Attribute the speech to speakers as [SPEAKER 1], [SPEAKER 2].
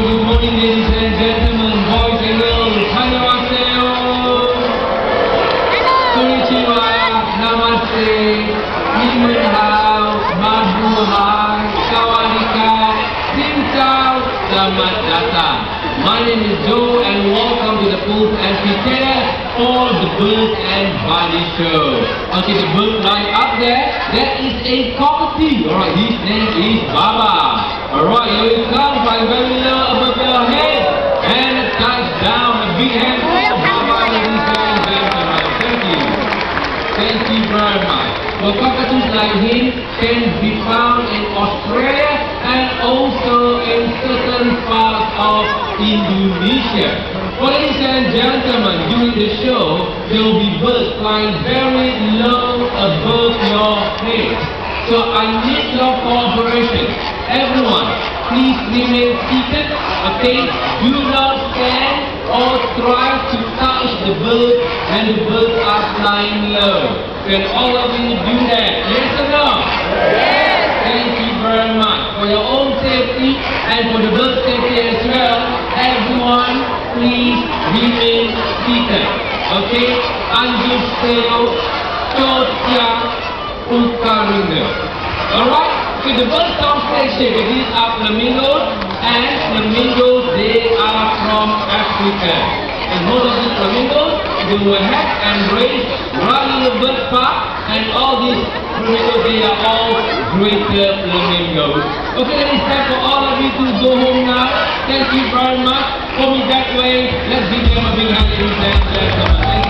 [SPEAKER 1] good morning, ladies and gentlemen, boys and girls. Annyeonghaseyo. Konnichiwa, namaste, Ni hao, mabuhay, sawadika, xin chào, selamat datang. My name is Joe and welcome to the Pools and Prepare for the Bird and Body Show. Okay, the bird right up there, that is a cockatoo. Alright, his name is Baba. Alright, here it comes by very low above your head and a touchdown, a big hand for Baba, ladies and gentlemen. Thank you. Thank you very much. Well, cockatoos like him can be found in Australia and also in certain parts of Indonesia. Well, ladies and gentlemen, during the show, there will be birds flying very low above your head. So I need your cooperation. Everyone, please remain seated. Okay? Do not stand or try to touch the bird when the birds are flying low. Can all of you do that? Yes or no? Yes! Thank you very much. For your own safety and for the bird safety as well, everyone please remain seated. Okay? Anjur seo, Chotia, Ukarunga. Alright? So the bird sounds like shape. These are flamingos, and flamingos, they are from Africa. And most of these flamingos, they will hatch and raise right in the bird park, and all these flamingos, they are all greater flamingos. Okay, then it's time for all of you to go home now. Thank you very much. Coming that way, let's give them a big hand, ladies and gentlemen.